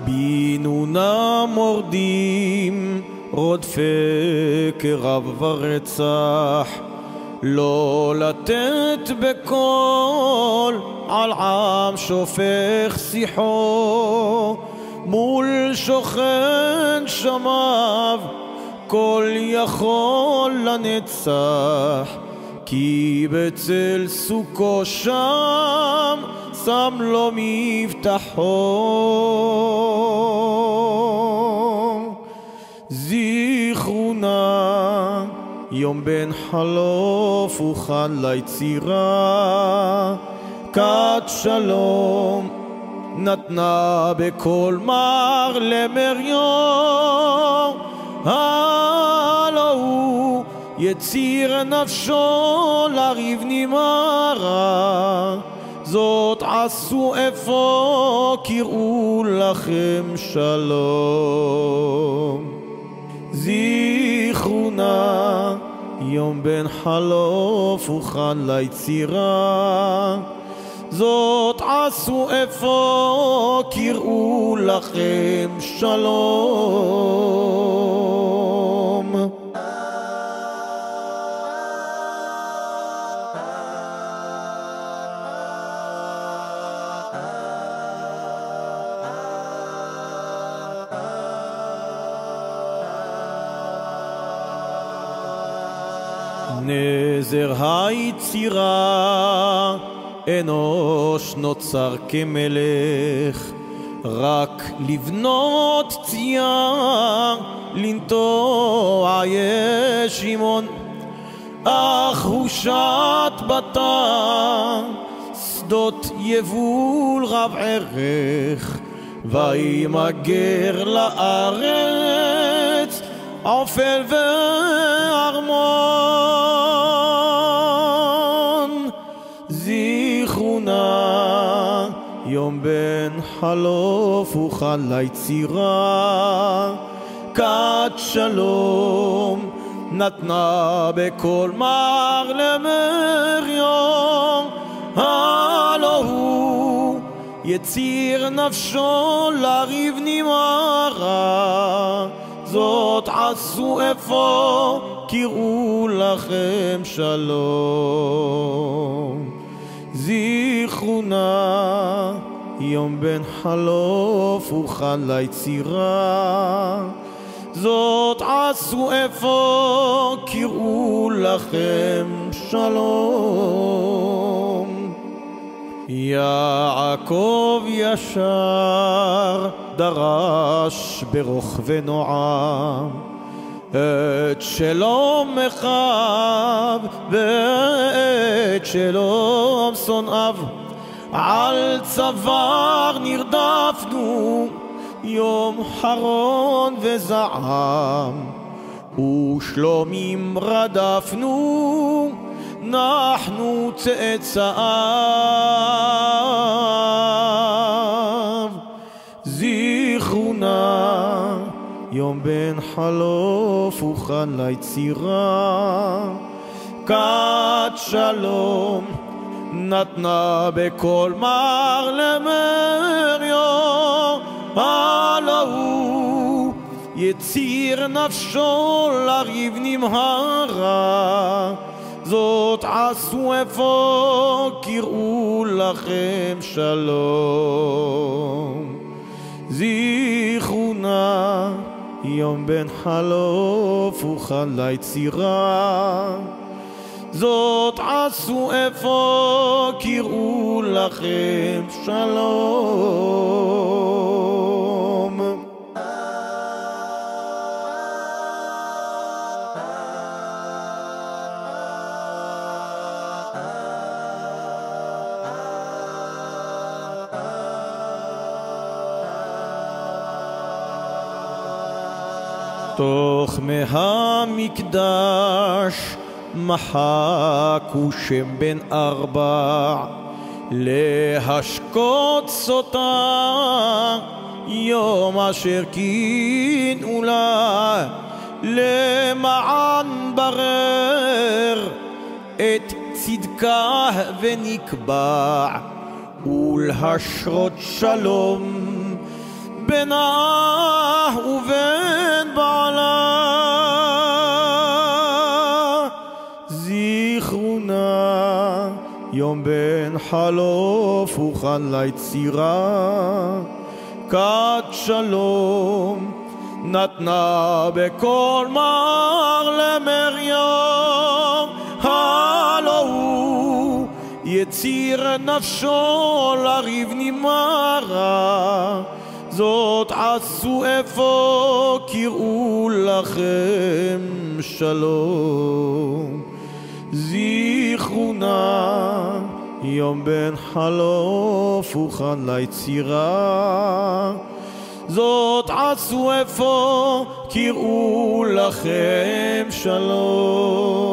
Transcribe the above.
בינו נא מורדים רודפי קרב ורצח, לא לתת בקול על עם שופך שיחו, מול שוכן שמיו כל יכול לנצח, כי בצל סוכו שם שם לו מבטחו. זכרו נא יום בן חלוף וכאן ליצירה, כת שלום נתנה בכל מר למריו, הלא הוא יציר נפשו לריב נמרה, זאת עשו אפוא קראו לכם שלום. זכרו נא יום בן חלוף וכאן ליצירה, זאת עשו אפוא קראו לכם שלום. נזר היצירה אנוש נוצר כמלך, רק לבנות צייר לנטוע ישימון, אך הוא שט בתא שדות יבול רב ערך, וימגר לארץ עופל וארמון. זכרו נא יום בן חלוף וכאן ליצירה, כת שלום נתנה בכל מר למריו, הלא הוא יציר נפשו לריב נמרה, זאת עשו אפוא קראו לכם שלום. זכרו נא יום בן חלוף וכאן ליצירה, זאת עשו אפוא קראו לכם שלום. יעקב ישר דרש ברוך ונועם, את שלום אחיו ואת שלום שונאיו, על צוואר נרדפנו יום חרון וזעם, ושלומים רדפנו נחנו צאצאיו. זכרו נא יום בן חלוף וכאן ליצירה, כת שלום נתנה בכל מר למריו, הלא הוא יציר נפשו לריב נמהרה, זאת עשו אפוא קראו לכם שלום. זכרו נא יום בן חלוף וכאן ליצירה, זאת עשו אפוא קראו לכם שלום. תוך מהמקדש מחקו שם בן ארבע, להשקות סוטה יום אשר קינאו לה, למען ברר את צדקה ונקבע, ולהשרות שלום בינה ובין בעלה. זיכרונה יום בן חלוף הוכן ליצירה, כד שלום נתנה בכל מר למרים. הלא הוא יציר נפשו לריב נמרה, זאת עשו אפוא קראו לכם שלום. זיכרונה יום בן חלוף הוכן ליצירה, זאת עשו אפוא קראו לכם שלום.